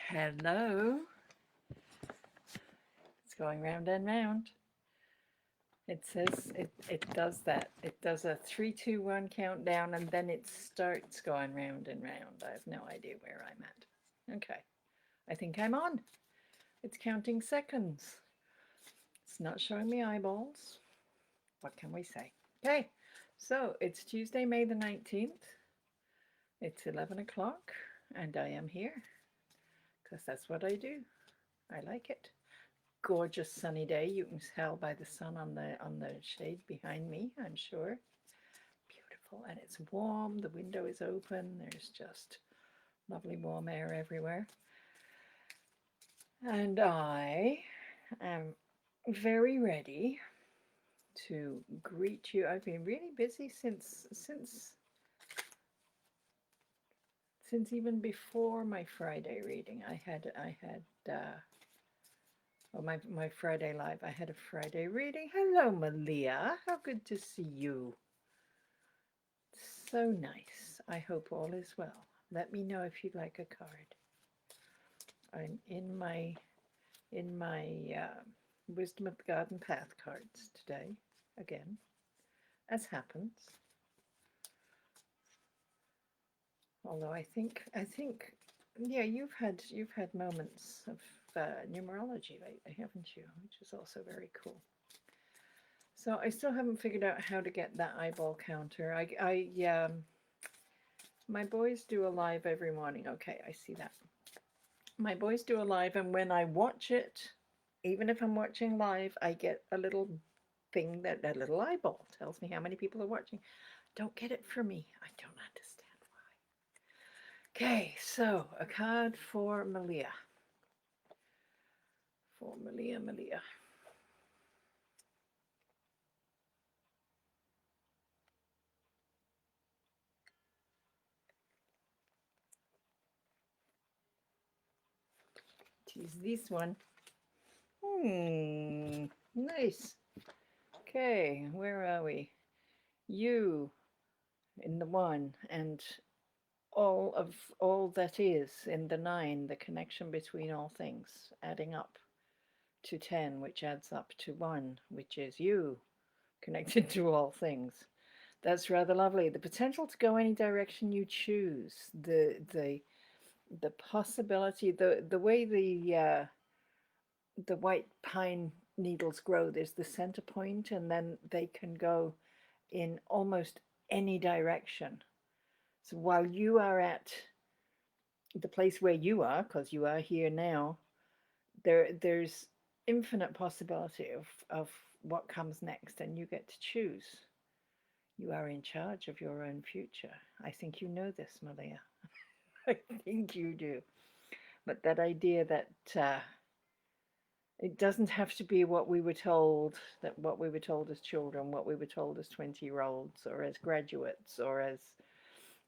Hello. It's going round and round. It says it does that. It does a 3, 2, 1 countdown and then it starts going round and round. I have no idea where I'm at. Okay. I think I'm on. It's counting seconds. It's not showing me eyeballs. What can we say? Okay. So it's Tuesday, May the 19th. It's 11 o'clock and I am here because that's what I do. I like it. Gorgeous sunny day. You can tell by the sun on the shade behind me, I'm sure. Beautiful, and it's warm. The window is open. There's just lovely warm air everywhere. And I am very ready to greet you. I've been really busy since even before my Friday reading. Well, my Friday live, I had a Friday reading. Hello, Malia. How good to see you. So nice. I hope all is well. Let me know if you'd like a card. I'm in my Wisdom of the Garden Path cards today, again, as happens. Although I think, yeah, you've had moments of numerology lately, haven't you? Which is also very cool. So I still haven't figured out how to get that eyeball counter. My boys do a live every morning. Okay, I see that. My boys do a live, and when I watch it, even if I'm watching live, I get a little thing that a little eyeball tells me how many people are watching. Don't get it for me. I don't understand why. Okay, so a card for Malia. For Malia. Choose this one. Nice. Okay, where are we? You in the 1 and all that is in the 9, the connection between all things, adding up to 10, which adds up to 1, which is you, connected to all things. That's rather lovely. The potential to go any direction you choose, the possibility, the way the white pine needles grow, there's the center point, and then they can go in almost any direction. So while you are at the place where you are, because you are here now, there's infinite possibility of what comes next, and you get to choose. You are in charge of your own future. I think you know this, Malia. I think you do. But that idea that it doesn't have to be what we were told, that what we were told as children, what we were told as 20-year-olds, or as graduates, or as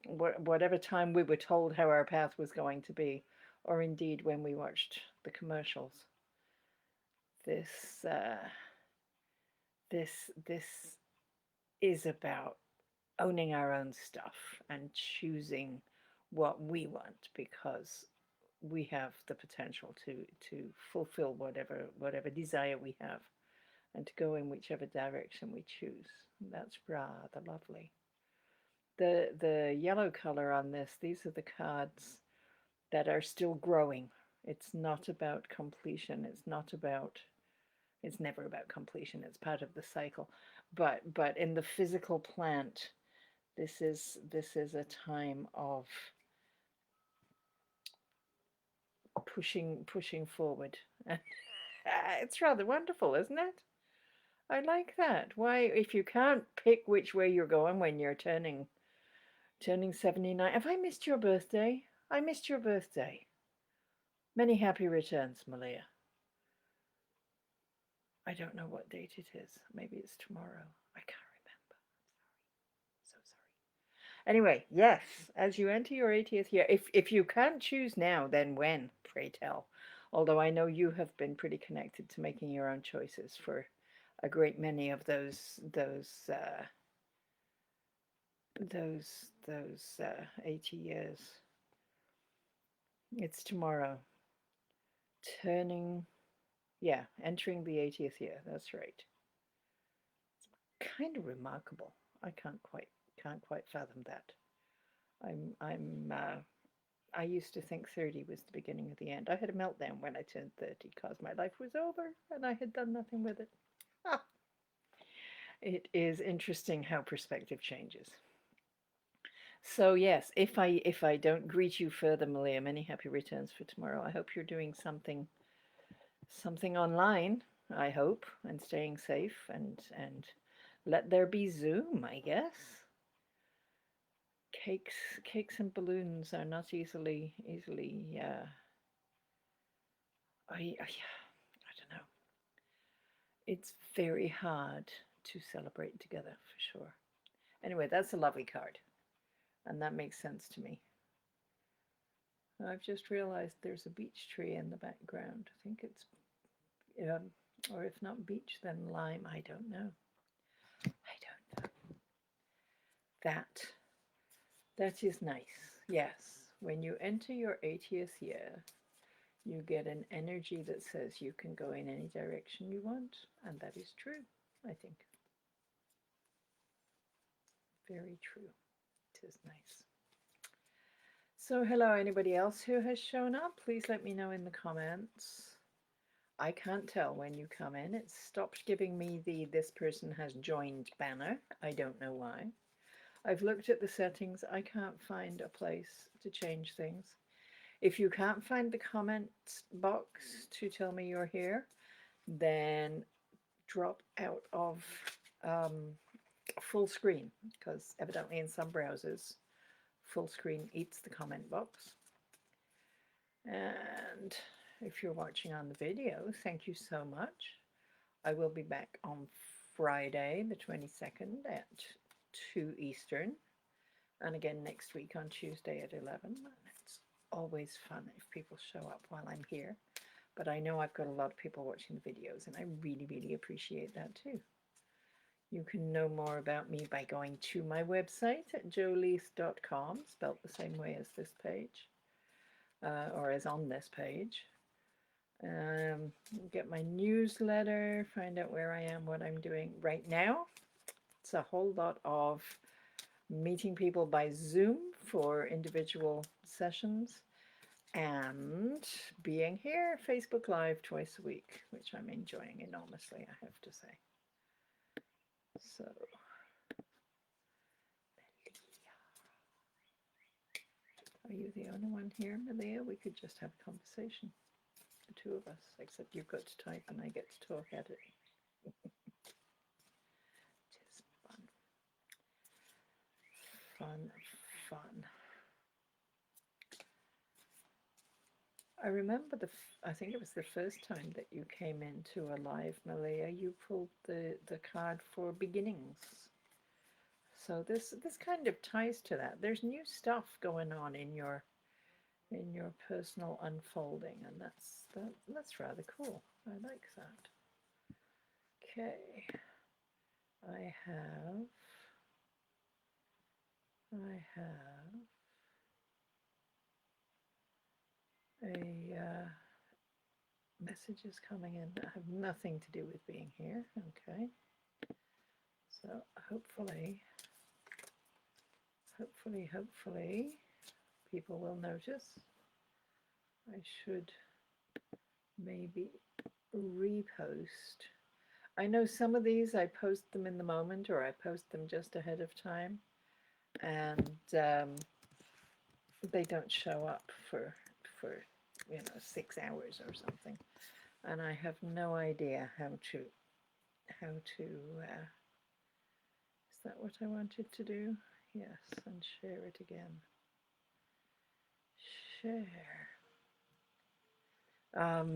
whatever time we were told how our path was going to be, or indeed when we watched the commercials. This this is about owning our own stuff and choosing what we want, because we have the potential to fulfill whatever desire we have and to go in whichever direction we choose. That's rather lovely. The yellow color on this, these are the cards that are still growing. It's not about completion. It's never about completion. It's part of the cycle. But in the physical plant, this is a time of pushing forward. It's rather wonderful, isn't it? I like that. Why, if you can't pick which way you're going when you're turning 79. Have I missed your birthday? I missed your birthday. Many happy returns, Malia. I don't know what date it is. Maybe it's tomorrow. I can't remember. I'm sorry. So sorry. Anyway, yes, as you enter your 80th year, if you can't choose now, then when, pray tell. Although I know you have been pretty connected to making your own choices for a great many of those 80 years. It's tomorrow. Turning, yeah, entering the 80th year. That's right. Kind of remarkable. I can't quite fathom that. I used to think 30 was the beginning of the end. I had a meltdown when I turned 30 because my life was over and I had done nothing with it. Ah, it is interesting how perspective changes. So yes, if I don't greet you further, Malia, many happy returns for tomorrow. I hope you're doing something online, I hope, and staying safe and let there be Zoom, I guess. Cakes and balloons are not easily I don't know. It's very hard to celebrate together for sure. Anyway, that's a lovely card, and that makes sense to me. I've just realized there's a beech tree in the background. I think it's, um, or if not beech, then lime. I don't know. I don't know. That that is nice. Yes, when you enter your 80th year, you get an energy that says you can go in any direction you want, and that is true. I think very true. It is nice. So, hello, anybody else who has shown up? Please let me know in the comments. I can't tell when you come in. It stopped giving me the "this person has joined" banner. I don't know why. I've looked at the settings. I can't find a place to change things. If you can't find the comment box to tell me you're here, then drop out of um, full screen, because evidently in some browsers, full screen eats the comment box. And if you're watching on the video, thank you so much. I will be back on Friday, the 22nd at 2 Eastern, and again next week on Tuesday at 11. It's always fun if people show up while I'm here, but I know I've got a lot of people watching the videos, and I really appreciate that too. You can know more about me by going to my website at joleath.com, spelt the same way as this page, or as on this page. Get my newsletter, find out where I am, what I'm doing right now. It's a whole lot of meeting people by Zoom for individual sessions and being here Facebook Live twice a week, which I'm enjoying enormously, I have to say. So, are you the only one here, Malia? We could just have a conversation, the two of us, except you've got to type and I get to talk at it. Tis fun. I remember I think it was the first time that you came into a live, Malia. You pulled the card for beginnings. So this kind of ties to that. There's new stuff going on in your personal unfolding, and that's rather cool. I like that. Okay, I have a messages coming in that have nothing to do with being here. Okay, so hopefully people will notice. I should maybe repost. I know some of these I post them in the moment, or I post them just ahead of time, and they don't show up for 6 hours or something, and I have no idea how to is that what I wanted to do? Yes, and share it again. Share. Don't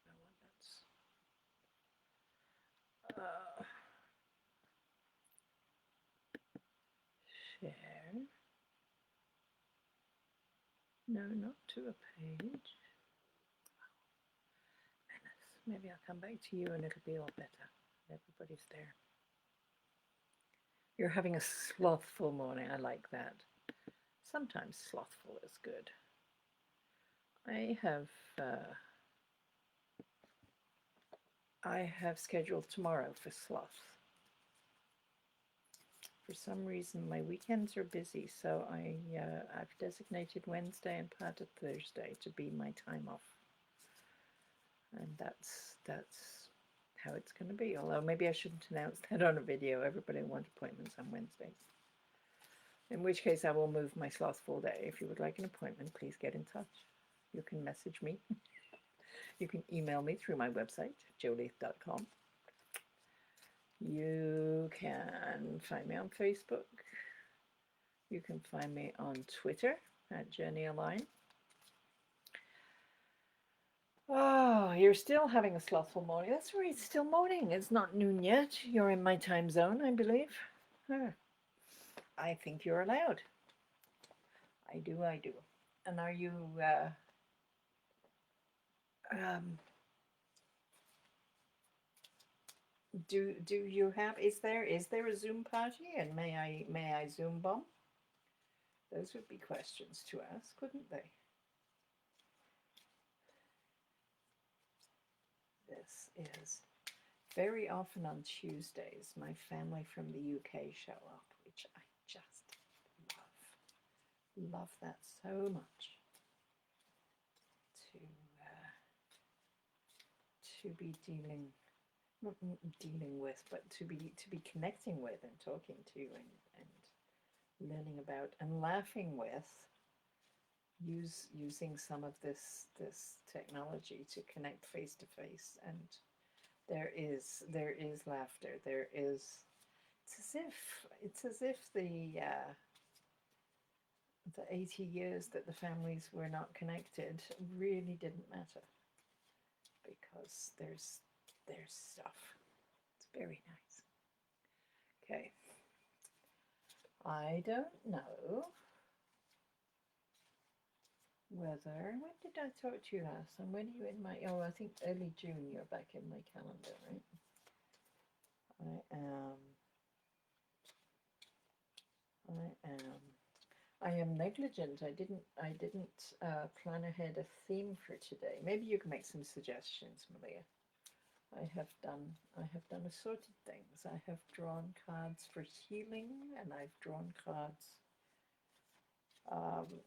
know what that's. Share. No, not to a page. Maybe I'll come back to you and it'll be all better. Everybody's there. You're having a slothful morning. I like that. Sometimes slothful is good. I have scheduled tomorrow for sloth. For some reason, my weekends are busy, so I've designated Wednesday and part of Thursday to be my time off, and that's how it's going to be. Although maybe I shouldn't announce that on a video. Everybody wants appointments on Wednesdays. In which case, I will move my slothful day. If you would like an appointment, please get in touch. You can message me. You can email me through my website, joeleath.com. You can find me on Facebook. You can find me on Twitter at JourneyAlign. Oh, you're still having a slothful morning. That's right, it's still morning. It's not noon yet. You're in my time zone, I believe. I think you're allowed. I do. And are you, do you have, is there a Zoom party, and may I Zoom bomb? Those would be questions to ask, wouldn't they? This is very often on Tuesdays. My family from the UK show up, which I just love that so much. To be not dealing with, but to be connecting with and talking to and learning about and laughing with, using some of this technology to connect face to face. And there is laughter. There is, it's as if the 80 years that the families were not connected really didn't matter, because there's stuff. It's very nice. Okay. I don't know whether, when did I talk to you last time? When are you in my, oh, I think early June you're back in my calendar, right? I am negligent. I didn't plan ahead a theme for today. Maybe you can make some suggestions, Malia. I have done assorted things. I have drawn cards for healing, and I've drawn cards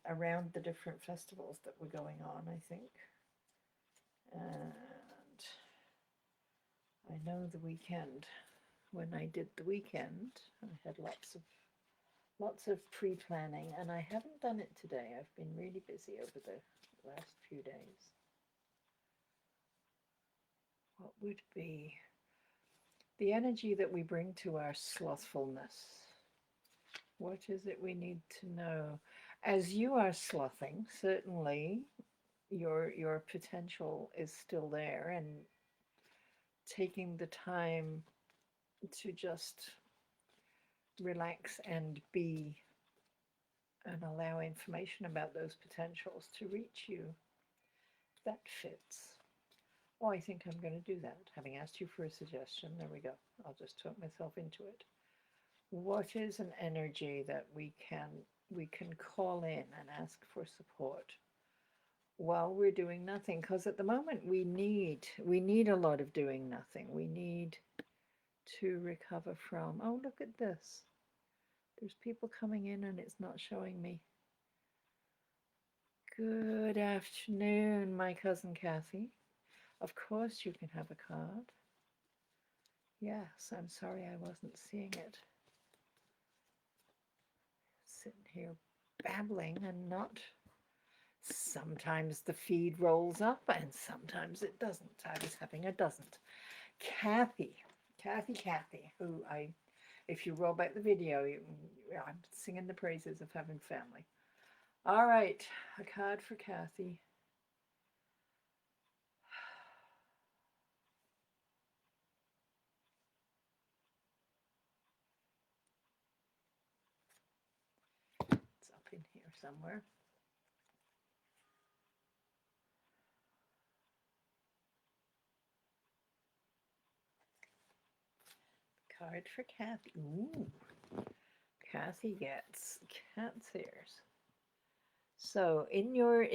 around the different festivals that were going on, I think. And I know the weekend, when I did the weekend, I had lots of pre-planning, and I haven't done it today. I've been really busy over the last few days. What would be the energy that we bring to our slothfulness? What is it we need to know? As you are slothing, certainly your potential is still there, and taking the time to just relax and be and allow information about those potentials to reach you, that fits. Oh, I think I'm going to do that. Having asked you for a suggestion, there we go. I'll just talk myself into it. What is an energy that we can call in and ask for support while we're doing nothing? Because at the moment we need a lot of doing nothing. We need to recover from, oh, look at this. There's people coming in and it's not showing me. Good afternoon, my cousin Kathy. Of course you can have a card. Yes, I'm sorry I wasn't seeing it. Sitting here babbling and not. Sometimes the feed rolls up and sometimes it doesn't. I was having a doesn't. Kathy, who if you roll back the video, I'm singing the praises of having family. All right, a card for Kathy. It's up in here somewhere. Card for Kathy. Ooh. Kathy gets cat's ears. So in your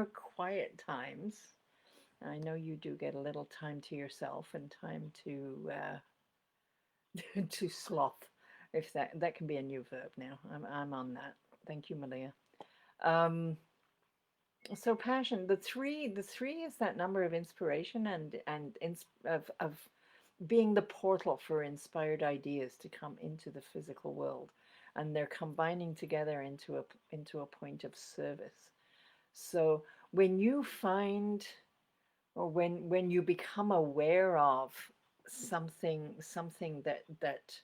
quiet times, I know you do get a little time to yourself and time to to sloth, if that can be a new verb now. I'm on that. Thank you, Malia. Um, so passion, the three is that number of inspiration of being the portal for inspired ideas to come into the physical world, and they're combining together into a point of service. So when you find, or when you become aware of something that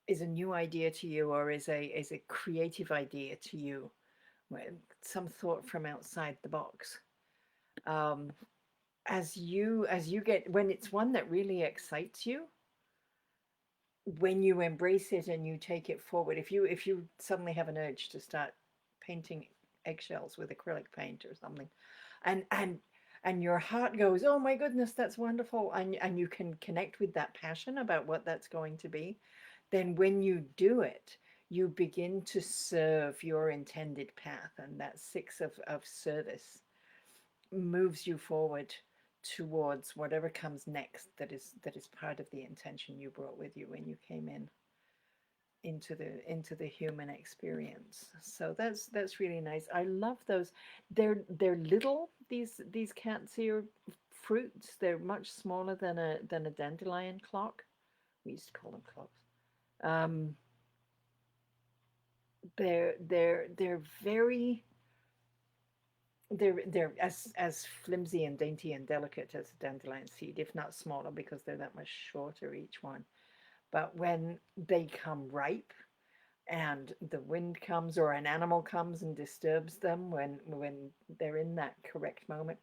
is a new idea to you, or is a creative idea to you, some thought from outside the box, um, as you get, when it's one that really excites you, when you embrace it and you take it forward, if you suddenly have an urge to start painting eggshells with acrylic paint or something, and and and your heart goes, oh my goodness, that's wonderful, and you can connect with that passion about what that's going to be, then when you do it, you begin to serve your intended path, and that six of service moves you forward towards whatever comes next, that is part of the intention you brought with you when you came into the human experience. So that's really nice. I love those. They're little, these cat's ear fruits. They're much smaller than a dandelion clock. We used to call them clocks. Um, they're very, they're as flimsy and dainty and delicate as a dandelion seed, if not smaller, because they're that much shorter each one. But when they come ripe and the wind comes or an animal comes and disturbs them, when they're in that correct moment,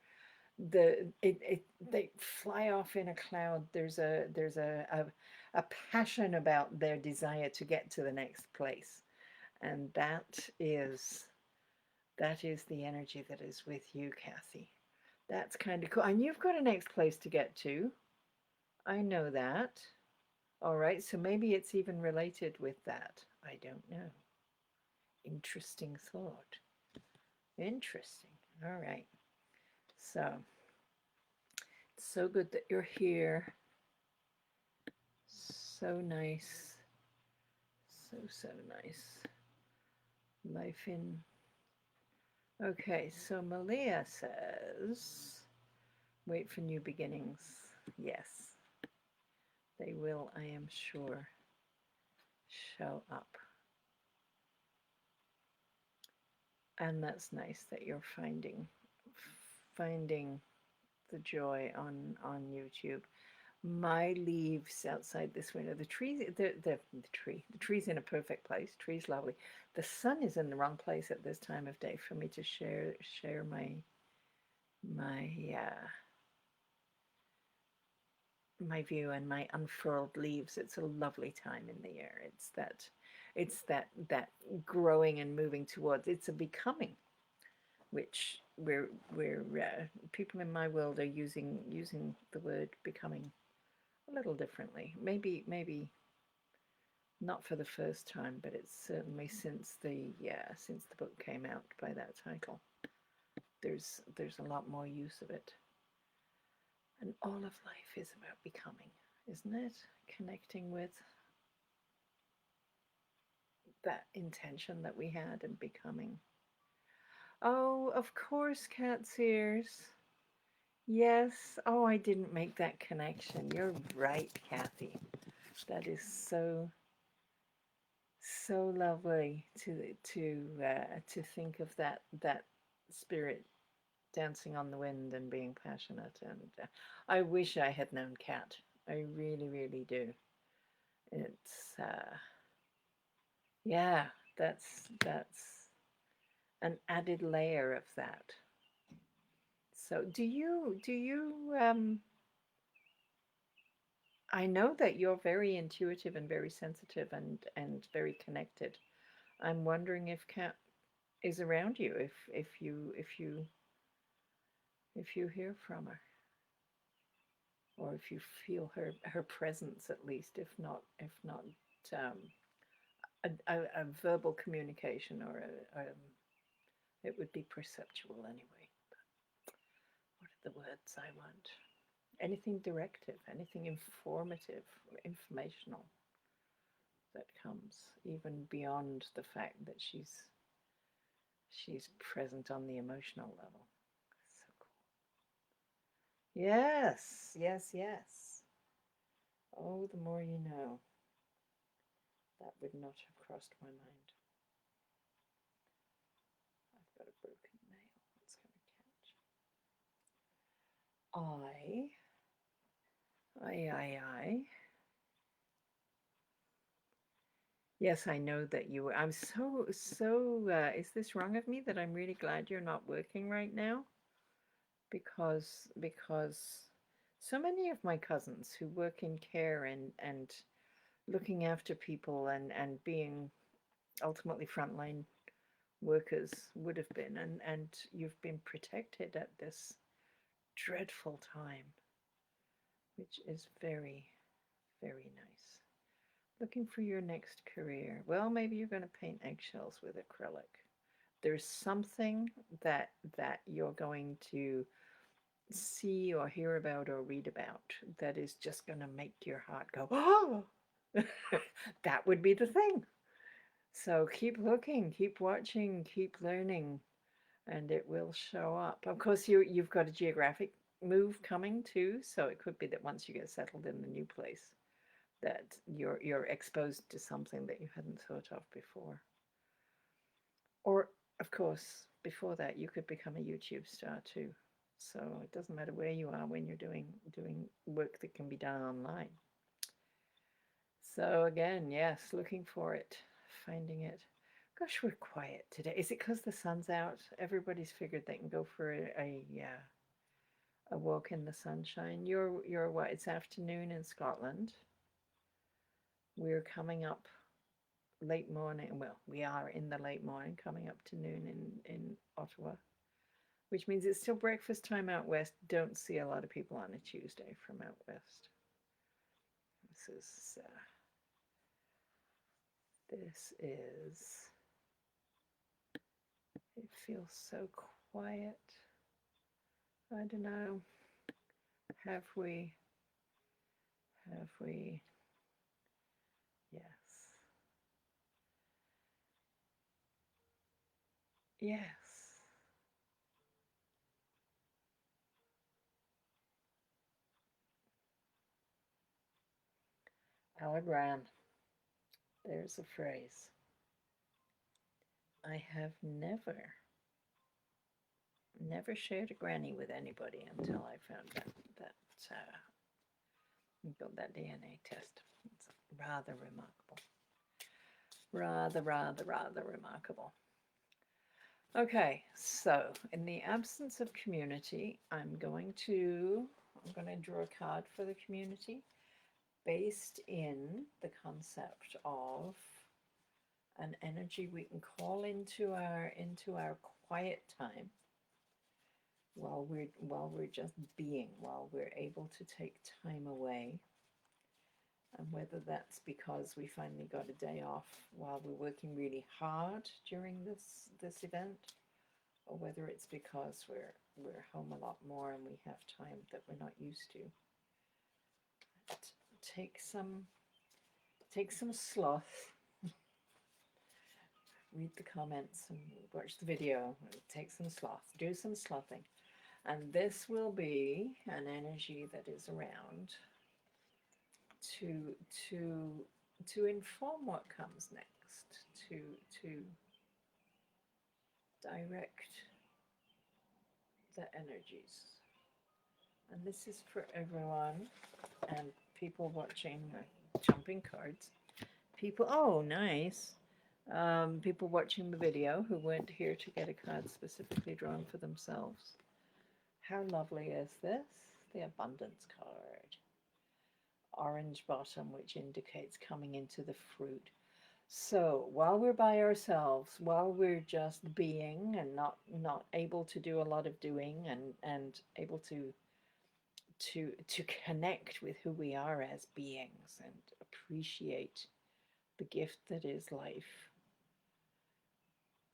they fly off in a cloud. There's a passion about their desire to get to the next place, and that is the energy that is with you, Kathy. That's kind of cool. And you've got a next place to get to. I know that. All right, so maybe it's even related with that. I don't know. Interesting thought. Interesting. All right. So, it's so good that you're here. So nice. So nice. Life in. Okay, so Malia says, wait for new beginnings. Yes, they will, I am sure, show up. And that's nice that you're finding the joy on YouTube. My leaves outside this window. The trees, the tree's in a perfect place. Tree's lovely. The sun is in the wrong place at this time of day for me to share my my view and my unfurled leaves. It's a lovely time in the year. It's that growing and moving towards. It's a becoming, which we're people in my world are using the word becoming a little differently. Maybe not for the first time, but it's certainly since the book came out by that title. There's a lot more use of it. And all of life is about becoming, isn't it? Connecting with that intention that we had and becoming. Oh, of course, cat's ears. Yes. Oh, I didn't make that connection. You're right, Kathy. That is so lovely to think of that spirit dancing on the wind and being passionate. And I wish I had known Cat. I really, really do. It's yeah, that's an added layer of that. So do you I know that you're very intuitive and very sensitive and very connected. I'm wondering if Kat is around you, if you hear from her, or if you feel her presence, at least, if not um, a verbal communication, or it would be perceptual anyway. What are the words I want? Anything directive, anything informative, informational that comes even beyond the fact that she's present on the emotional level. So cool. Yes, yes, yes. Oh, the more you know. That would not have crossed my mind. I've got a broken nail. It's going to catch. I. Yes, I know that you were. I'm so. Is this wrong of me that I'm really glad you're not working right now? Because so many of my cousins who work in care and looking after people and being ultimately frontline workers would have been, and you've been protected at this dreadful time, which is very, very nice. Looking for your next career. Well, maybe you're going to paint eggshells with acrylic. There's something that you're going to see or hear about or read about that is just going to make your heart go, oh, that would be the thing. So keep looking, keep watching, keep learning, and it will show up. Of course, you've got a geographic move coming too, so it could be that once you get settled in the new place, that you're exposed to something that you hadn't thought of before. Or, of course, before that, you could become a YouTube star too. So it doesn't matter where you are when you're doing work that can be done online. So again, yes, looking for it, finding it. Gosh, we're quiet today. Is it because the sun's out? Everybody's figured they can go for a walk in the sunshine. You're what? It's afternoon in Scotland. We're coming up late morning. Well, we are in the late morning, coming up to noon in Ottawa, which means it's still breakfast time out west. Don't see a lot of people on a Tuesday from out west. This is. It feels so quiet. I don't know. Have we? Have we? Yes. Yes. Our gran. There's a phrase. I have never shared a granny with anybody until I found that got that DNA test. It's rather remarkable. Rather remarkable. Okay, so in the absence of community, I'm going to draw a card for the community based in the concept of an energy we can call into our quiet time while we're just being, while we're able to take time away. And whether that's because we finally got a day off while we're working really hard during this event, or whether it's because we're home a lot more and we have time that we're not used to. Take some sloth. Read the comments and watch the video. Take some sloth. Do some slothing. And this will be an energy that is around to to inform what comes next, to direct the energies. And this is for everyone and people watching, jumping cards. People, oh, nice. People watching the video who weren't here to get a card specifically drawn for themselves. How lovely is this? The abundance card. Orange bottom, which indicates coming into the fruit. So while we're by ourselves, while we're just being and not able to do a lot of doing and able to connect with who we are as beings and appreciate the gift that is life,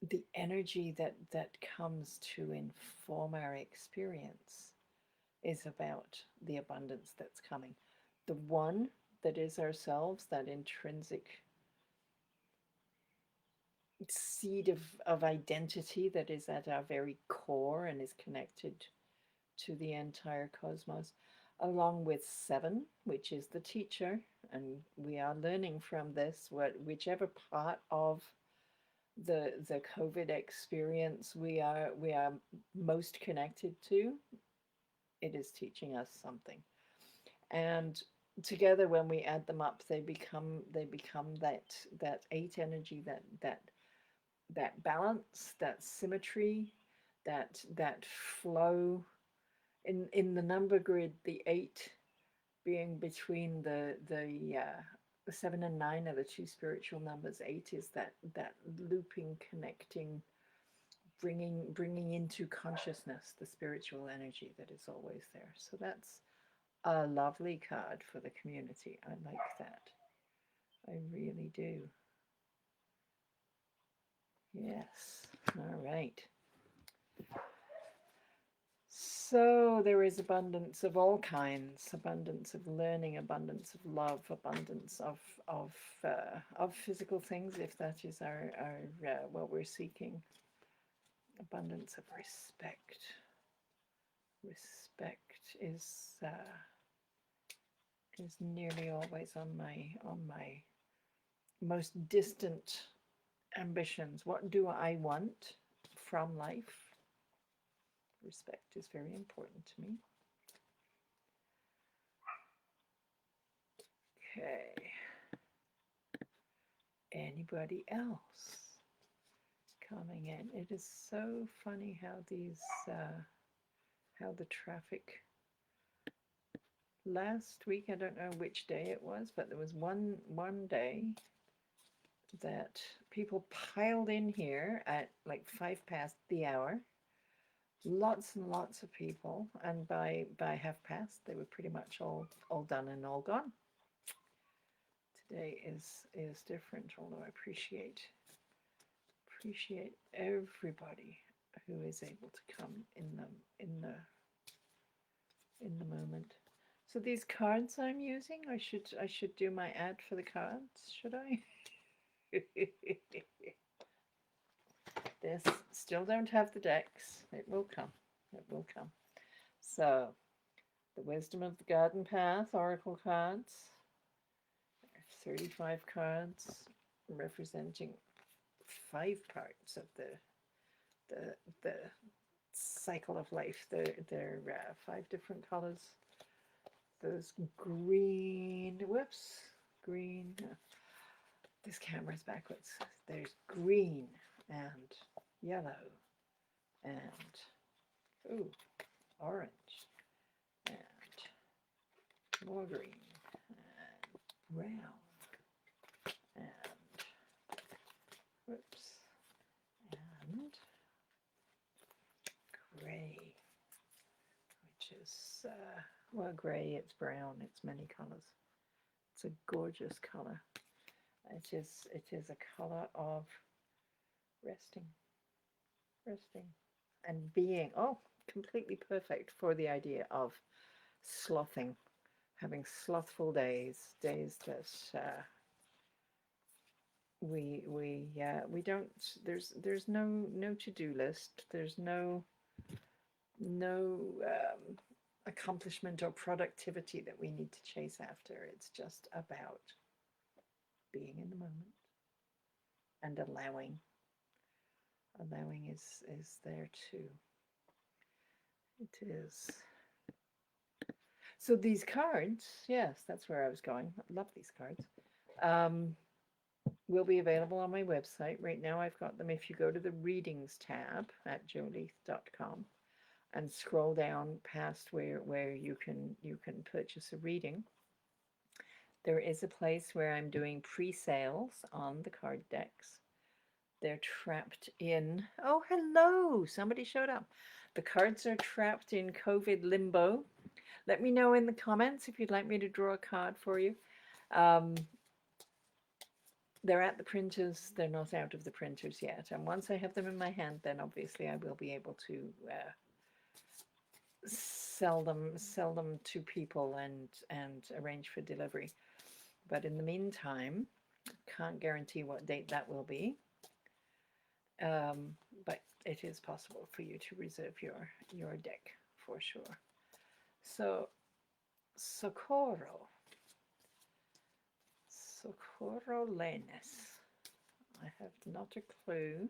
the energy that comes to inform our experience is about the abundance that's coming. The one that is ourselves, that intrinsic seed of identity that is at our very core and is connected to the entire cosmos, along with seven, which is the teacher. And we are learning from this, whichever part of the COVID experience we are most connected to, it is teaching us something. And together, when we add them up, they become that eight energy, that balance, that symmetry, that flow. In the number grid, the eight being between the 7 and 9 are the two spiritual numbers. Eight is that looping, connecting, bringing into consciousness the spiritual energy that is always there. So that's a lovely card for the community. I like that. I really do. Yes. All right. So there is abundance of all kinds, abundance of learning, abundance of love, abundance of physical things, if that is our what we're seeking. Abundance of respect. Respect is nearly always on my most distant ambitions. What do I want from life? Respect is very important to me. Okay. Anybody else coming in? It is so funny how how the traffic. Last week, I don't know which day it was, but there was one day that people piled in here at like 5 past the hour. Lots and lots of people, and by 1/2 past, they were pretty much all done and all gone. Today is different, although I appreciate everybody who is able to come in the moment. So these cards I'm using, I should do my ad for the cards, should I? This still don't have the decks. It will come. It will come. So the Wisdom of the Garden Path Oracle cards. 35 cards representing 5 parts of the cycle of life. They're 5 different colors. Those green, whoops, green. This camera's backwards. There's green and yellow and orange and more green and brown and whoops and gray, which is well, gray, it's brown, it's many colors. It's a gorgeous color. It is a color of resting and being. Oh, completely perfect for the idea of slothing, having slothful days that we don't. There's no to-do list. There's no accomplishment or productivity that we need to chase after. It's just about being in the moment and allowing. Allowing is there too. It is. So these cards, yes, that's where I was going. I love these cards. Will be available on my website. Right now I've got them. If you go to the readings tab at joleath.com and scroll down past where you can purchase a reading, there is a place where I'm doing pre-sales on the card decks. They're trapped in, oh, hello, somebody showed up. The cards are trapped in COVID limbo. Let me know in the comments if you'd like me to draw a card for you. they're at the printers, they're not out of the printers yet. And once I have them in my hand, then obviously I will be able to sell them to people and arrange for delivery. But in the meantime, can't guarantee what date that will be. But it is possible for you to reserve your deck for sure. So Socorro Lenis. I have not a clue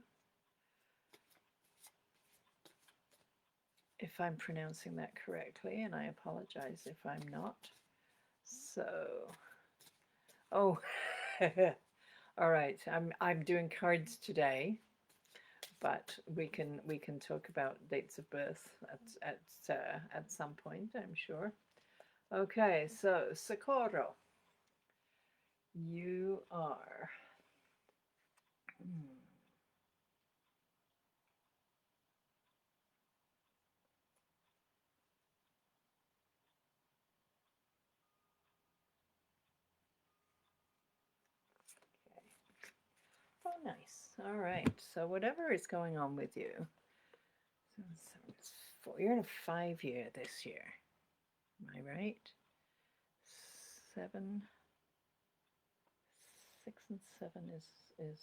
if I'm pronouncing that correctly, and I apologize if I'm not. So, oh, all right. I'm doing cards today, but we can talk about dates of birth at some point, I'm sure. Okay, so Socorro, you are. Okay. Oh, nice. All right. So whatever is going on with you, you're in a 5-year this year. Am I right? 7, 6 and 7 is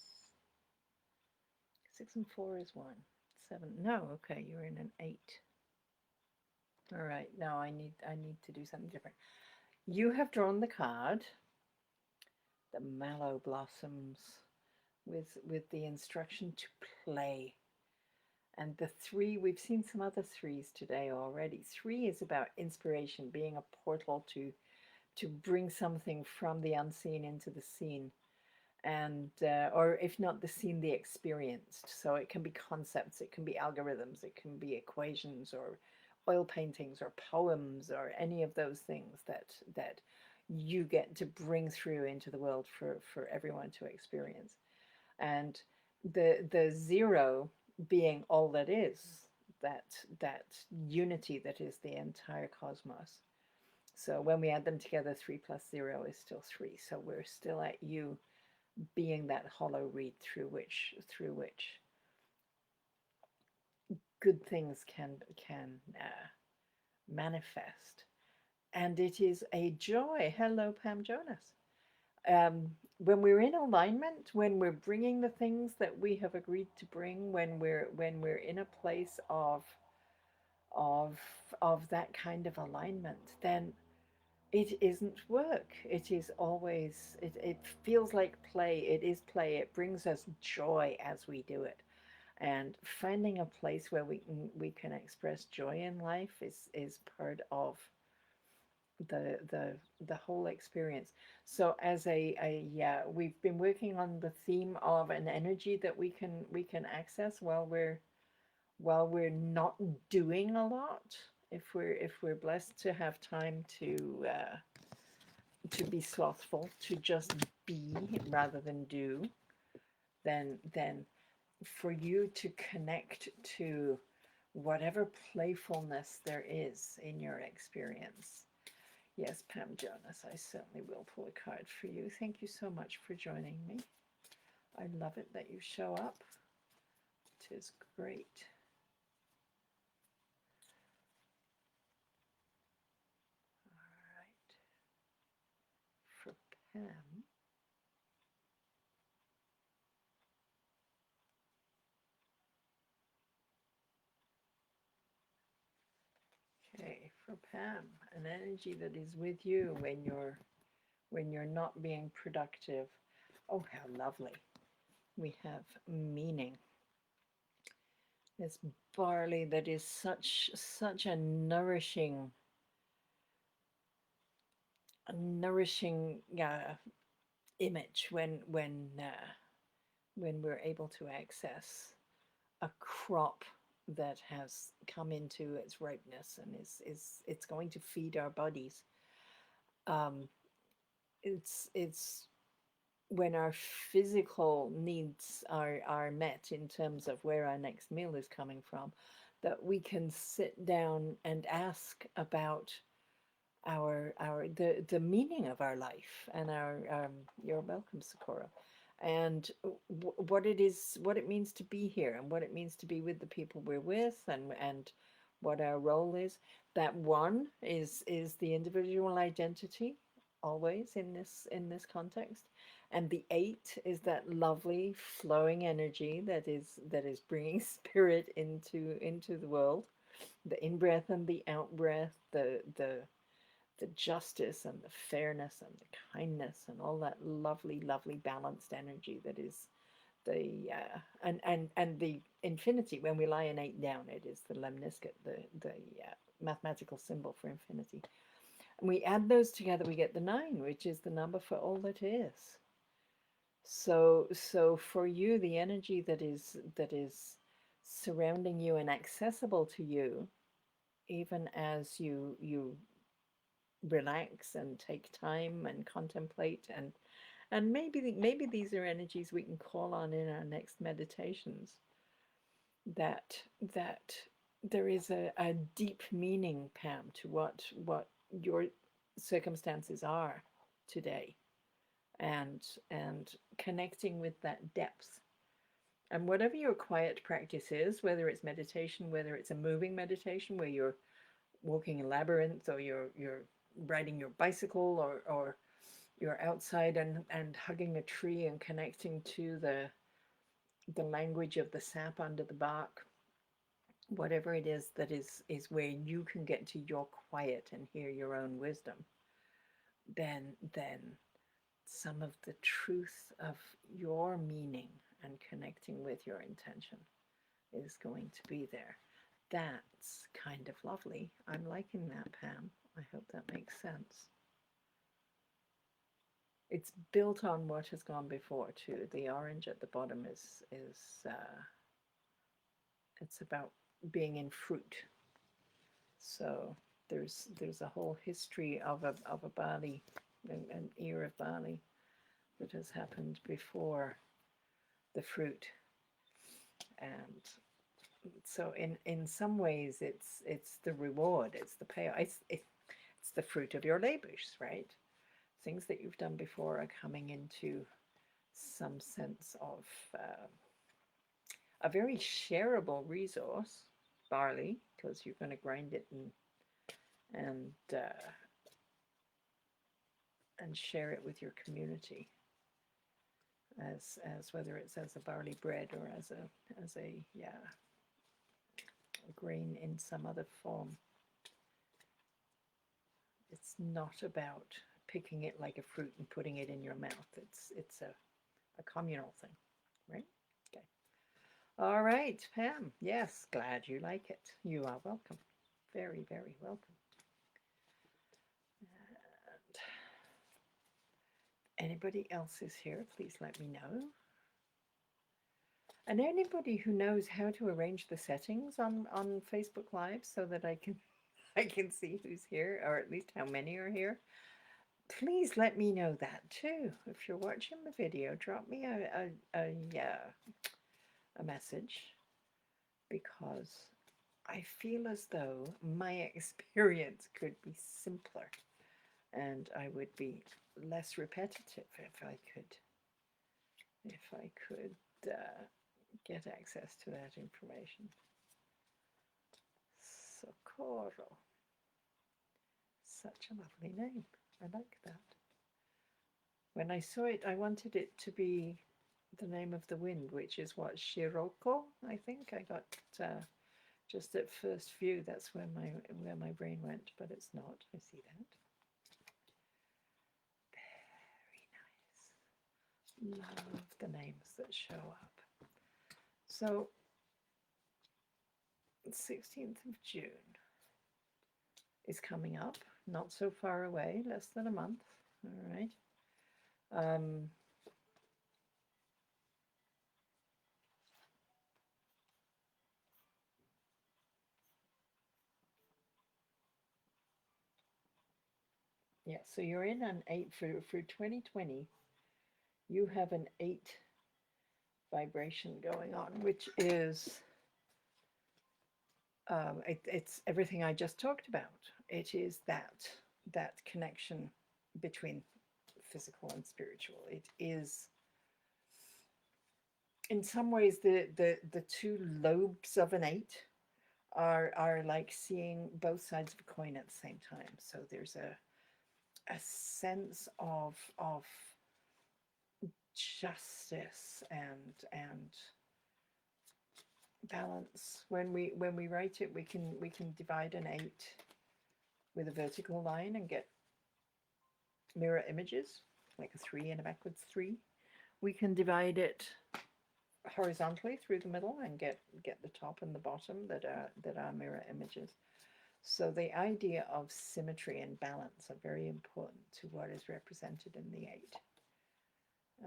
6 and 4 is 1. 7. No, okay, you're in an 8. All right. Now I need to do something different. You have drawn the card, the mallow blossoms, with the instruction to play. And the 3, we've seen some other 3s today already. 3 is about inspiration, being a portal to bring something from the unseen into the seen, and or if not the seen, the experienced. So it can be concepts, it can be algorithms, it can be equations, or oil paintings, or poems, or any of those things that you get to bring through into the world for everyone to experience. And the 0 being all that is, that unity that is the entire cosmos. So when we add them together, 3 plus 0 is still 3. So we're still at you being that hollow reed through which good things can manifest. And it is a joy. Hello, Pam Jonas. When we're in alignment, when we're bringing the things that we have agreed to bring, when we're in a place of that kind of alignment, then it isn't work. It is always, it feels like play. It is play. It brings us joy as we do it. And finding a place where we can express joy in life is part of the whole experience. So as yeah, we've been working on the theme of an energy that we can access while we're not doing a lot. If we're blessed to have time to be slothful, to just be rather than do, then for you to connect to whatever playfulness there is in your experience. Yes, Pam Jonas, I certainly will pull a card for you. Thank you so much for joining me. I love it that you show up. It is great. All right. For Pam, okay, for Pam, an energy that is with you when you're not being productive. Oh, how lovely. We have meaning. This barley that is such a nourishing image when we're able to access a crop that has come into its ripeness and is it's going to feed our bodies. It's when our physical needs are met in terms of where our next meal is coming from, that we can sit down and ask about the meaning of our life and our you're welcome, Socorro, and what it is, what it means to be here, and what it means to be with the people we're with, and what our role is. That one is the individual identity, always in this context, and the eight is that lovely flowing energy that is bringing spirit into the world, the in breath and the out breath, the justice and the fairness and the kindness and all that lovely, lovely balanced energy that is the and the infinity. When we lie an eight down, it is the lemniscate, the mathematical symbol for infinity. And we add those together, we get the nine, which is the number for all that is. So for you, the energy that is surrounding you and accessible to you, even as you relax and take time and contemplate, and maybe these are energies we can call on in our next meditations, that that there is a deep meaning, Pam, to what your circumstances are today, and connecting with that depth. And whatever your quiet practice is, whether it's meditation, whether it's a moving meditation where you're walking a labyrinth, or you're riding your bicycle, or you're outside and hugging a tree and connecting to the language of the sap under the bark, whatever it is that is where you can get to your quiet and hear your own wisdom, then some of the truth of your meaning and connecting with your intention is going to be there. That's kind of lovely. I'm liking that, Pam. I hope that makes sense. It's built on what has gone before too. The orange at the bottom is it's about being in fruit. So there's a whole history of a barley, an ear of barley that has happened before the fruit, and so in some ways it's the reward, it's the payoff, it's the fruit of your labors, right? Things that you've done before are coming into some sense of a very shareable resource, barley, because you're going to grind it and and share it with your community, as whether it's as a barley bread or as a grain in some other form. It's not about picking it like a fruit and putting it in your mouth. It's a communal thing, right? Okay. All right, Pam. Yes, glad you like it. You are welcome. Very, very welcome. And anybody else is here, please let me know. And anybody who knows how to arrange the settings on Facebook Live so that I can see who's here, or at least how many are here, please let me know that too. If you're watching the video, drop me a message, because I feel as though my experience could be simpler and I would be less repetitive if I could get access to that information. Socorro. Such a lovely name. I like that. When I saw it, I wanted it to be the name of the wind, which is what, Shiroko, I think. I got just at first view, that's where my brain went, but it's not. I see that. Very nice. Love the names that show up. So, 16th of June is coming up, not so far away, less than a month. All right. Yeah, so you're in an 8 for 2020. You have an 8 vibration going on, which is it's everything I just talked about. It is that connection between physical and spiritual. It is in some ways, the two lobes of an eight are like seeing both sides of a coin at the same time. So there's a sense of justice and balance. When we write it, we can divide an eight with a vertical line and get mirror images, like a three and a backwards three. We can divide it horizontally through the middle and get the top and the bottom that are mirror images. So the idea of symmetry and balance are very important to what is represented in the eight.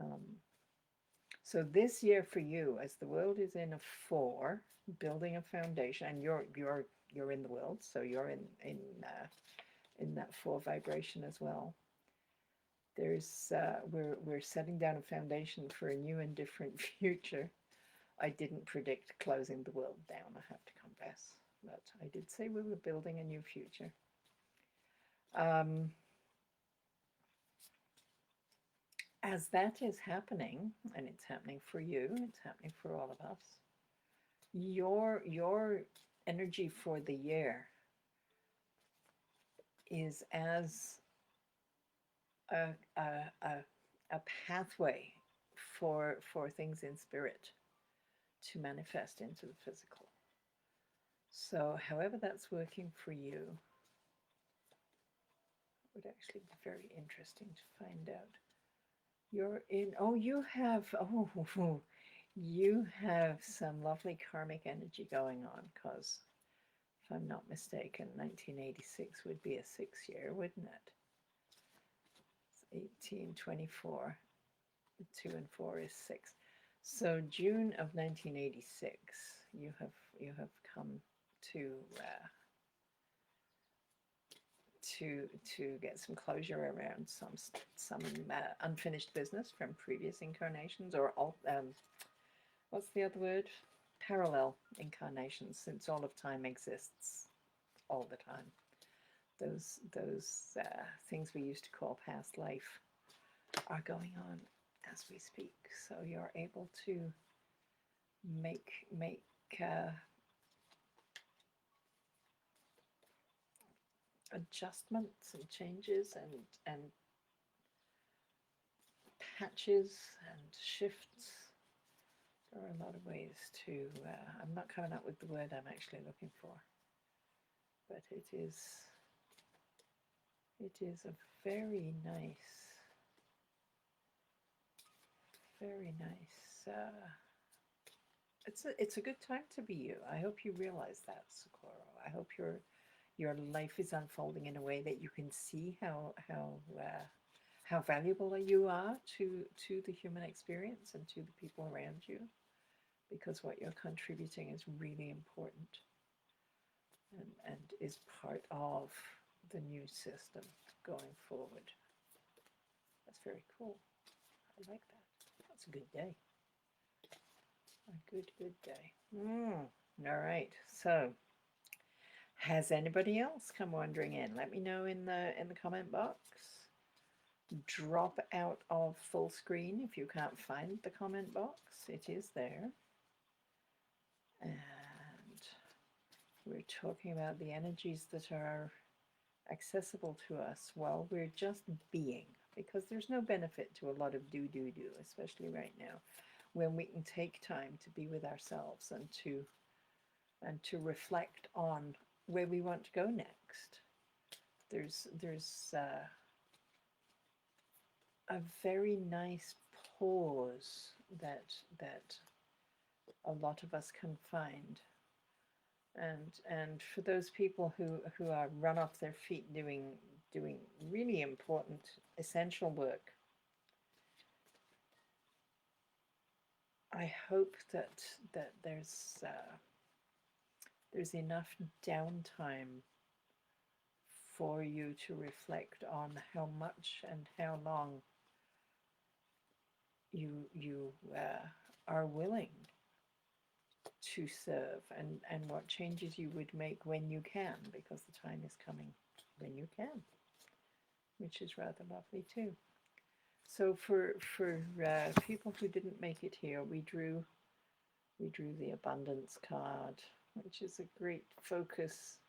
Um, so this year for you, as the world is in a four, building a foundation, and you're in the world, so you're in that four vibration as well. There's we're setting down a foundation for a new and different future. I didn't predict closing the world down, I have to confess, but I did say we were building a new future. As that is happening, and it's happening for you, it's happening for all of us, your energy for the year is as a, a, a, a pathway for things in spirit to manifest into the physical. So however that's working for you, it would actually be very interesting to find out. You're in, you have some lovely karmic energy going on, because if I'm not mistaken, 1986 would be a 6 year, wouldn't it? It's 1824, 2 and 4 is 6. So June of 1986, you have come to get some closure around some unfinished business from previous incarnations, or what's the other word? Parallel incarnations, since all of time exists all the time. Those things we used to call past life are going on as we speak. So you're able to make adjustments and changes and patches and shifts. There are a lot of ways to, I'm not coming up with the word I'm actually looking for, but it is a very nice, it's a good time to be you. I hope you realize that, Socorro. I hope your life is unfolding in a way that you can see how valuable you are to the human experience and to the people around you, because what you're contributing is really important and is part of the new system going forward. That's very cool. I like that. That's a good day. A good day. All right. So, has anybody else come wandering in? Let me know in the comment box. Drop out of full screen if you can't find the comment box. It is there. And we're talking about the energies that are accessible to us while we're just being, because there's no benefit to a lot of do, especially right now, when we can take time to be with ourselves and to reflect on where we want to go next. There's a very nice pause that a lot of us can find, and for those people who are run off their feet doing really important essential work, I hope that there's enough downtime for you to reflect on how much and how long you are willing to serve, and what changes you would make when you can, because the time is coming when you can, which is rather lovely too. So for people who didn't make it here, we drew the abundance card, which is a great focus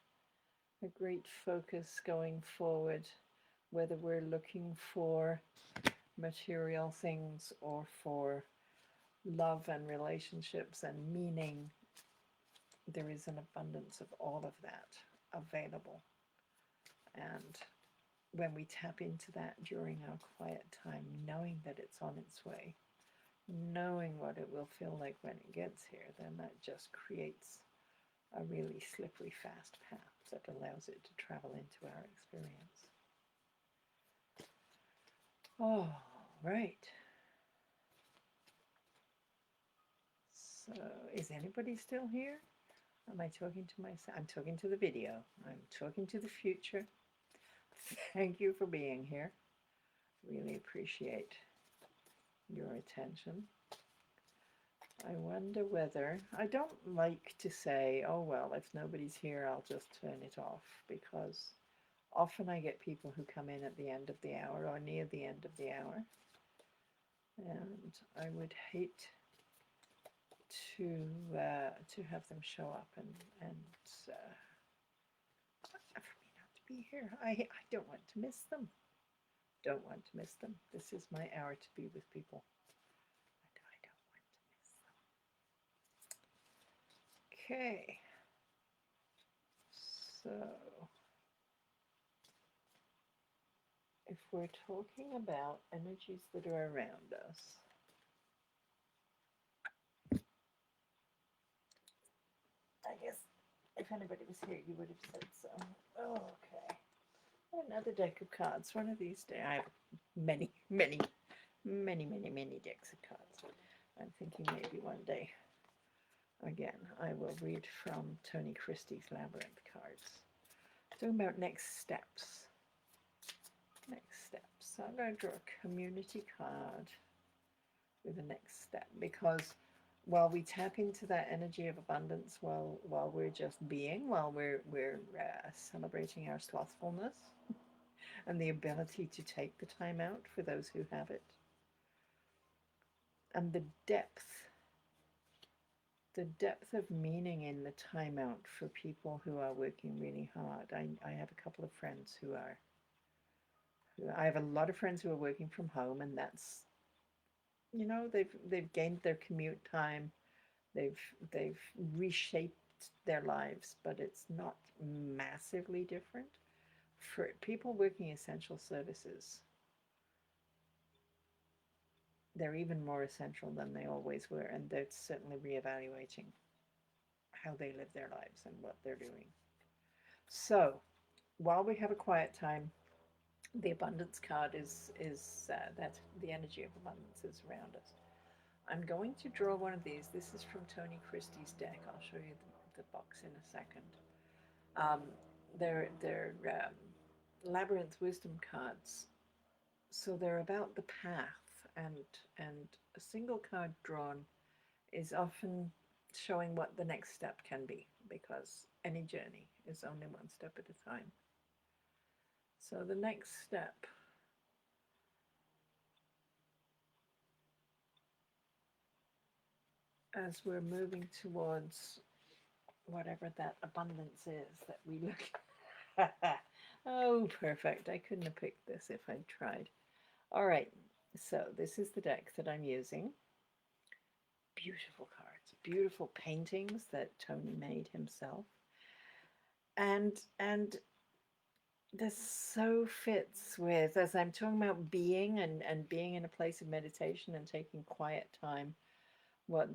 going forward, whether we're looking for material things or for love and relationships and meaning. There is an abundance of all of that available. And when we tap into that during our quiet time, knowing that it's on its way, knowing what it will feel like when it gets here, then that just creates a really slippery, fast path that allows it to travel into our experience. Oh, right. So, is anybody still here? Am I talking to myself? I'm talking to the video. I'm talking to the future. Thank you for being here. Really appreciate your attention. I wonder whether, I don't like to say, oh, well, if nobody's here, I'll just turn it off, because often I get people who come in at the end of the hour or near the end of the hour. And I would hate to have them show up and for me not to be here. I don't want to miss them. Don't want to miss them. This is my hour to be with people. And I don't want to miss them. Okay. So if we're talking about energies that are around us, I guess if anybody was here, you would have said so. Oh, okay. Another deck of cards. One of these days, I have many, many, many, many, many decks of cards. I'm thinking maybe one day, again, I will read from Tony Christie's Labyrinth cards. Talking about next steps. Next steps. So I'm going to draw a community card with the next step, because while we tap into that energy of abundance, while we're just being, while we're celebrating our slothfulness and the ability to take the time out for those who have it, and the depth of meaning in the time out for people who are working really hard. I have a couple of friends I have a lot of friends who are working from home, and that's, they've gained their commute time, they've reshaped their lives, but it's not massively different. For people working essential services, they're even more essential than they always were, and they're certainly reevaluating how they live their lives and what they're doing. So while we have a quiet time, the abundance card is that the energy of abundance is around us. I'm going to draw one of these. This is from Tony Christie's deck. I'll show you the box in a second. They're labyrinth wisdom cards, so they're about the path, and a single card drawn is often showing what the next step can be, because any journey is only one step at a time. So the next step, as we're moving towards whatever that abundance is that we look at. Oh, perfect. I couldn't have picked this if I'd tried. All right, so this is the deck that I'm using. Beautiful cards, beautiful paintings that Tony made himself. And this so fits with, as I'm talking about being and being in a place of meditation and taking quiet time, what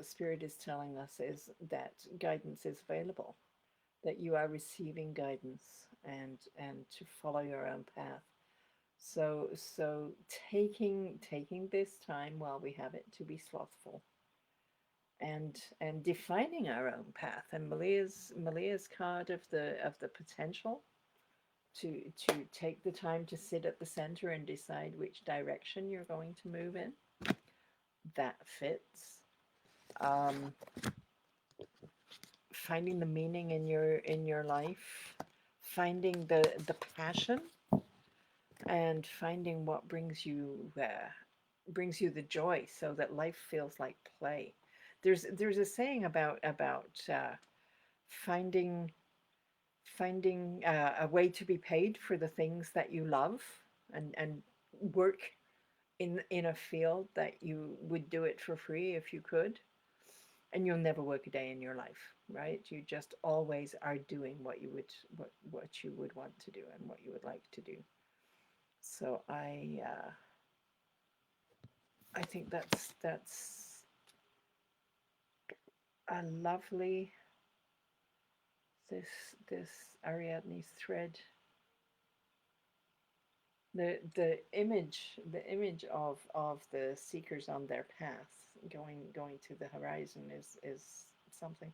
Spirit is telling us is that guidance is available, that you are receiving guidance, and to follow your own path. So taking this time while we have it to be slothful, and defining our own path. And Malia's card of the potential to take the time to sit at the center and decide which direction you're going to move in. That fits. Finding the meaning in your life, finding the passion, and finding what brings you the joy, so that life feels like play. There's a saying about finding a way to be paid for the things that you love, and work in a field that you would do it for free if you could, and you'll never work a day in your life, right? You just always are doing what you would want to do and what you would like to do. So I think that's a lovely, this this Ariadne's thread, the image of the seekers on their path, going to the horizon, is something.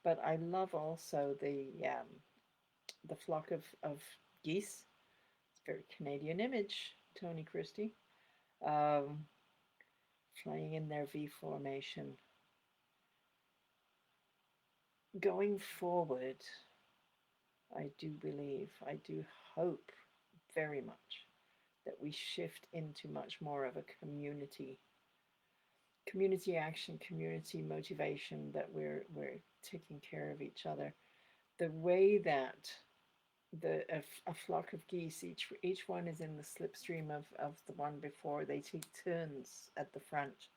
But I love also the flock of geese. It's a very Canadian image, Tony Christie, um, flying in their V formation. Going forward, I do believe, I do hope very much that we shift into much more of a community action, community motivation, that we're taking care of each other. The way that a flock of geese, each one is in the slipstream of the one before. They take turns at the front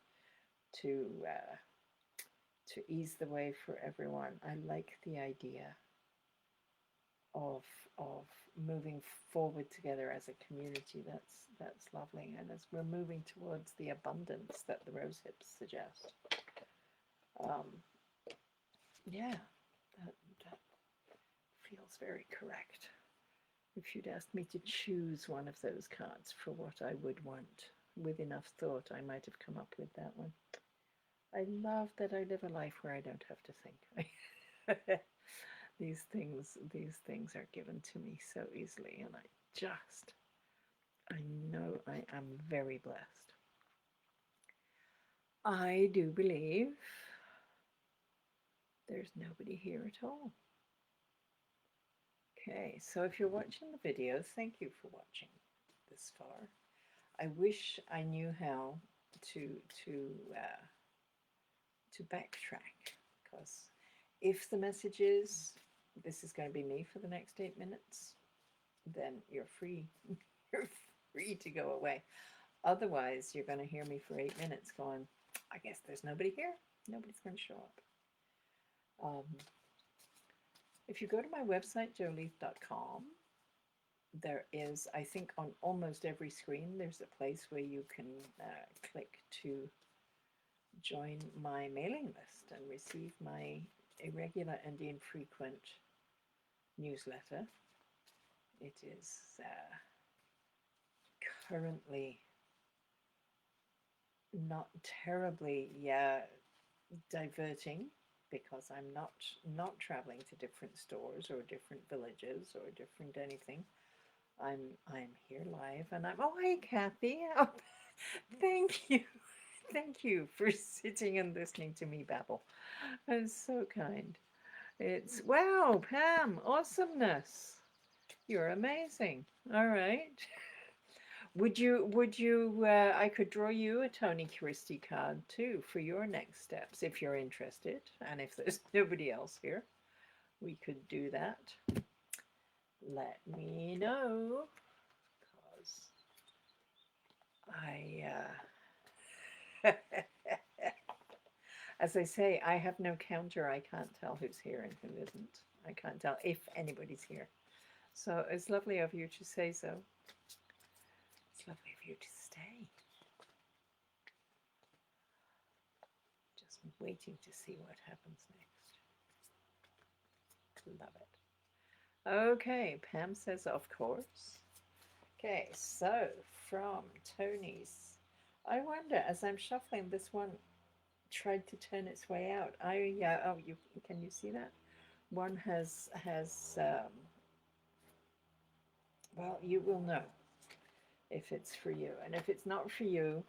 to to ease the way for everyone. I like the idea of of moving forward together as a community. That's lovely. And as we're moving towards the abundance that the rose hips suggest, um, yeah, that feels very correct. If you'd asked me to choose one of those cards for what I would want, with enough thought, I might have come up with that one. I love that I live a life where I don't have to think. These things are given to me so easily, and I know I am very blessed. I do believe there's nobody here at all. Okay, so if you're watching the video, thank you for watching this far. I wish I knew how to to uh, to backtrack, because if the message is this is going to be me for the next 8 minutes, then you're free. You're free to go away. Otherwise, you're going to hear me for 8 minutes going, I guess there's nobody here. Nobody's going to show up. If you go to my website, joleath.com, there is, I think, on almost every screen, there's a place where you can click to join my mailing list and receive my irregular and infrequent newsletter. It is currently not terribly diverting, because I'm not traveling to different stores or different villages or different anything. I'm here live, and I'm, oh, hey Kathy. Oh, thank you. Thank you for sitting and listening to me babble. That's so kind. It's, wow, Pam, awesomeness. You're amazing. All right. Would you I could draw you a Tony Christie card too for your next steps if you're interested, and if there's nobody else here, we could do that. Let me know, because as I say, I have no counter. I can't tell who's here and who isn't. I can't tell if anybody's here. So it's lovely of you to say so. It's lovely of you to stay. Just waiting to see what happens next. Love it. Okay, Pam says, of course. Okay, so from Tony's, I wonder, as I'm shuffling, this one tried to turn its way out. Oh, you can you see that? One has well, you will know if it's for you, and if it's not for you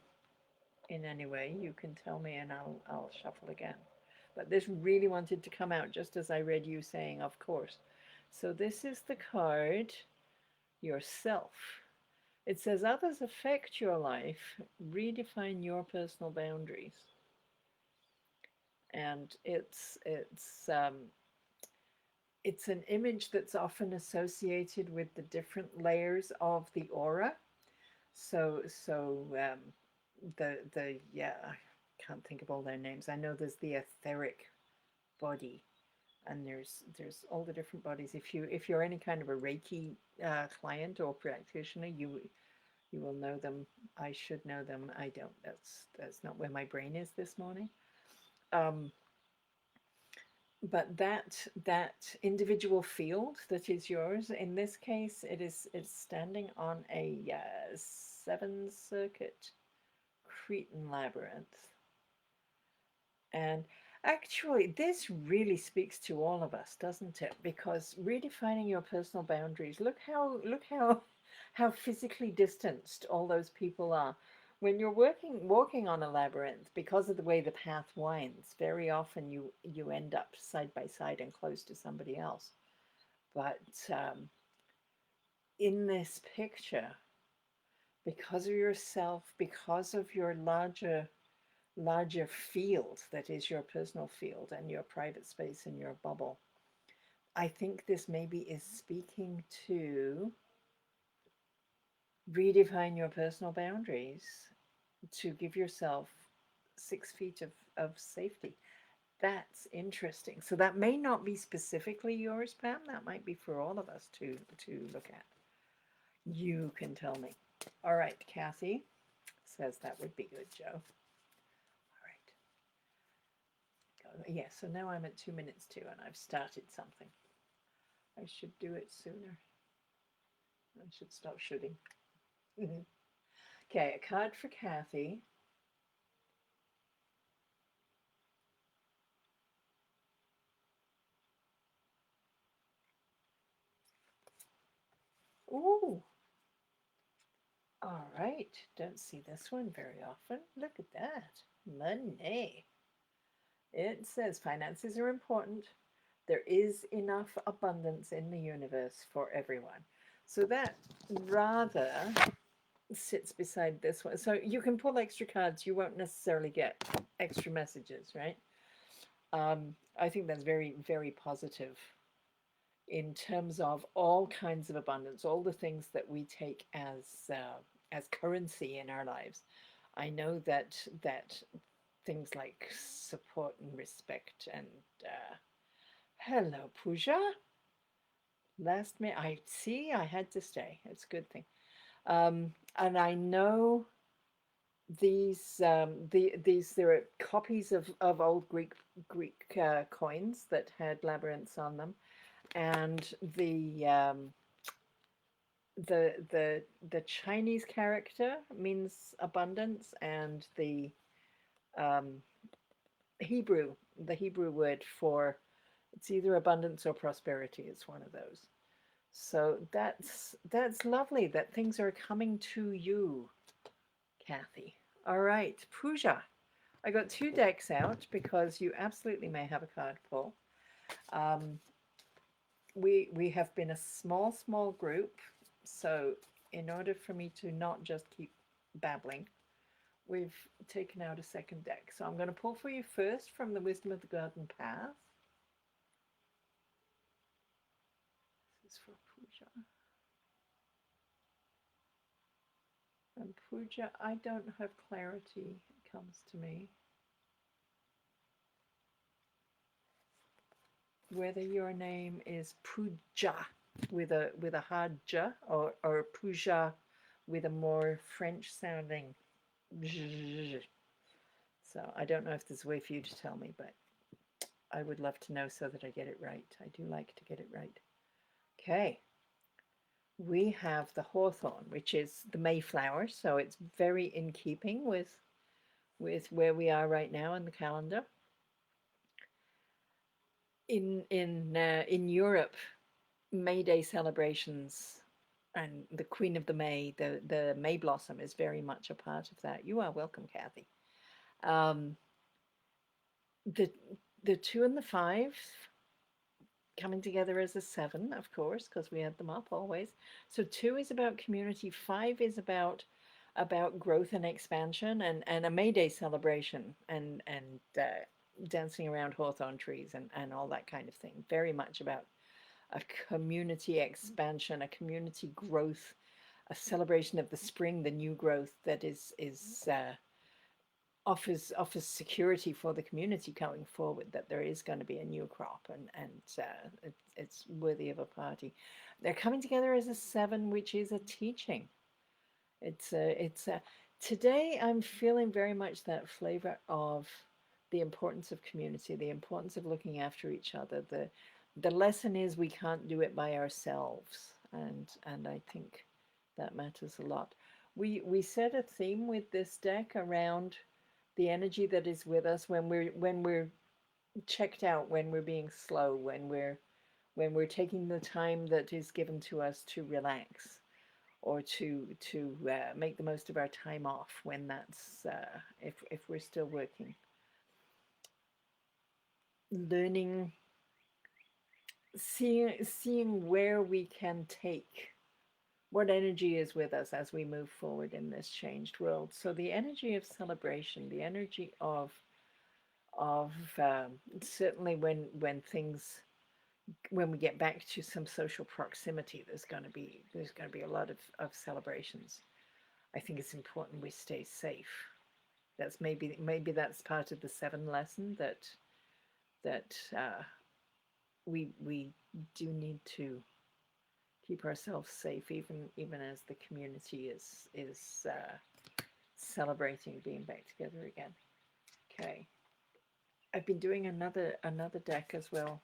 in any way, you can tell me, and I'll shuffle again. But this really wanted to come out just as I read you saying, of course. So this is the card yourself. It says others affect your life, redefine your personal boundaries. And it's an image that's often associated with the different layers of the aura. So the yeah, I can't think of all their names. I know there's the etheric body, and there's all the different bodies. If you're any kind of a Reiki client or practitioner, you will know them. I should know them. I don't. That's not where my brain is this morning. Um, but that individual field that is yours, in this case, it's standing on a seven circuit Cretan labyrinth. And actually, this really speaks to all of us, doesn't it? Because redefining your personal boundaries, look how physically distanced all those people are. When you're walking on a labyrinth, because of the way the path winds, very often you end up side by side and close to somebody else. But in this picture, because of yourself, because of your larger field that is your personal field and your private space and your bubble. I think this maybe is speaking to redefine your personal boundaries to give yourself 6 feet of safety. That's interesting. So that may not be specifically yours, Pam. That might be for all of us to look at. You can tell me. All right, Kathy says that would be good, Joe. Yeah, so now I'm at 2 minutes too, and I've started something. I should do it sooner. I should stop shooting. Okay, a card for Kathy. Ooh, all right. Don't see this one very often. Look at that. Money. It says finances are important. There is enough abundance in the universe for everyone. So that rather sits beside this one. So you can pull extra cards. You won't necessarily get extra messages, right? I think that's very, very positive in terms of all kinds of abundance, all the things that we take as currency in our lives. I know that things like support and respect and hello, Pooja. Last minute, I see. I had to stay. It's a good thing. And I know these there are copies of old Greek coins that had labyrinths on them, and the Chinese character means abundance, and um, Hebrew the Hebrew word for it's either abundance or prosperity. It's one of those. So that's lovely that things are coming to you, Kathy. All right, Pooja. I got 2 decks out because you absolutely may have a card pull. Um, we have been a small group, so in order for me to not just keep babbling, we've taken out a second deck. So I'm going to pull for you first from the Wisdom of the Garden Path. This is for Pooja. And Pooja, I don't have clarity, it comes to me, whether your name is Pooja with a hard j, or Pooja with a more French sounding zh. So I don't know if there's a way for you to tell me, but I would love to know so that I get it right. I do like to get it right. Okay. We have the hawthorn, which is the Mayflower, so it's very in keeping with where we are right now in the calendar. In Europe, May Day celebrations and the Queen of the May, the May blossom is very much a part of that. You are welcome, Kathy. Um, the the 2 and the 5 coming together as a 7, of course, because we had them up always. So 2 is about community. 5 is about growth and expansion, and a May Day celebration, and dancing around hawthorn trees and all that kind of thing. Very much about a community expansion, a community growth, a celebration of the spring, the new growth that is offers security for the community going forward, that there is going to be a new crop, and it's worthy of a party. They're coming together as a 7, which is a teaching. It's a today I'm feeling very much that flavor of the importance of community, the importance of looking after each other. The lesson is we can't do it by ourselves, and I think that matters a lot. We set a theme with this deck around the energy that is with us when we're checked out, when we're being slow, when we're taking the time that is given to us to relax, or to make the most of our time off, when that's if we're still working, learning, seeing where we can take what energy is with us as we move forward in this changed world. So the energy of celebration, the energy of certainly when we get back to some social proximity, there's going to be a lot of celebrations. I think it's important we stay safe. That's maybe that's part of the 7 lesson, that we do need to keep ourselves safe, even as the community is celebrating being back together again. Okay, I've been doing another deck as well,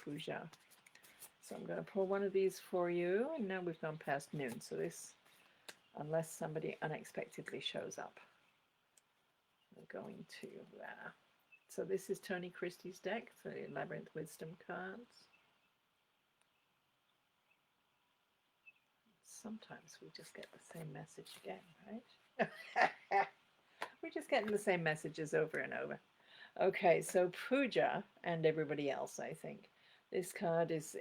Pooja. So I'm going to pull one of these for you, and now we've gone past noon. So this, unless somebody unexpectedly shows up, we're going to. So this is Tony Christie's deck, so the Labyrinth Wisdom cards. Sometimes we just get the same message again, right? We're just getting the same messages over and over. Okay, so Pooja and everybody else, I think. This card is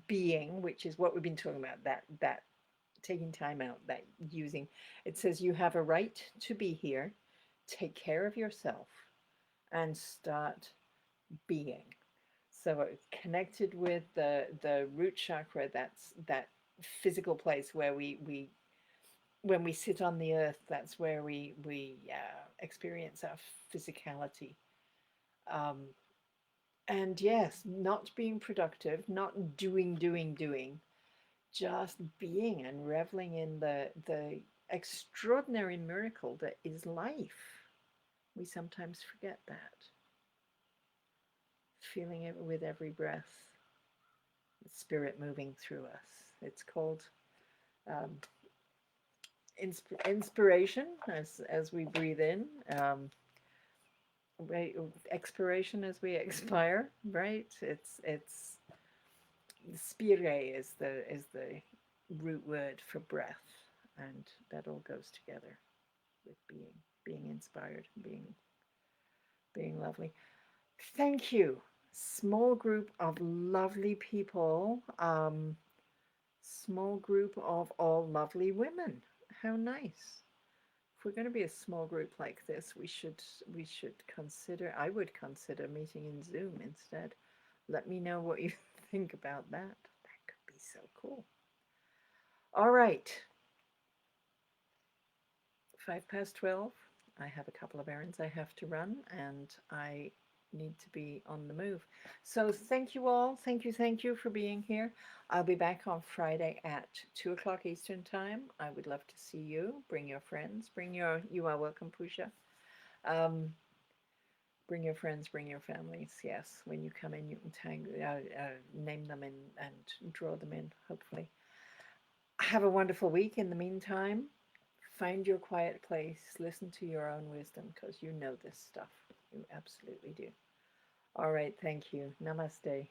being, which is what we've been talking about, that taking time out, that using. It says you have a right to be here, take care of yourself, and start being. So it's connected with the root chakra. That's that physical place where we when we sit on the earth. That's where we experience our physicality. Um, and yes, not being productive, not doing, just being and reveling in the extraordinary miracle that is life. We sometimes forget that. Feeling it with every breath, the spirit moving through us. It's called um, inspiration as we breathe in, expiration as we expire. Right? It's spire is the root word for breath, and that all goes together with being inspired, being lovely. Thank you. Small group of lovely people. Small group of all lovely women. How nice. If we're going to be a small group like this, we should consider. I would consider meeting in Zoom instead. Let me know what you think about that. That could be so cool. All right. 12:05. I have a couple of errands I have to run, and I need to be on the move. So thank you all. Thank you for being here. I'll be back on Friday at 2 o'clock Eastern Time. I would love to see you. Bring your friends. You are welcome, Pooja. Bring your friends, bring your families. Yes, when you come in, you can name them and draw them in, hopefully. Have a wonderful week. In the meantime, find your quiet place. Listen to your own wisdom, because you know this stuff. You absolutely do. All right. Thank you. Namaste.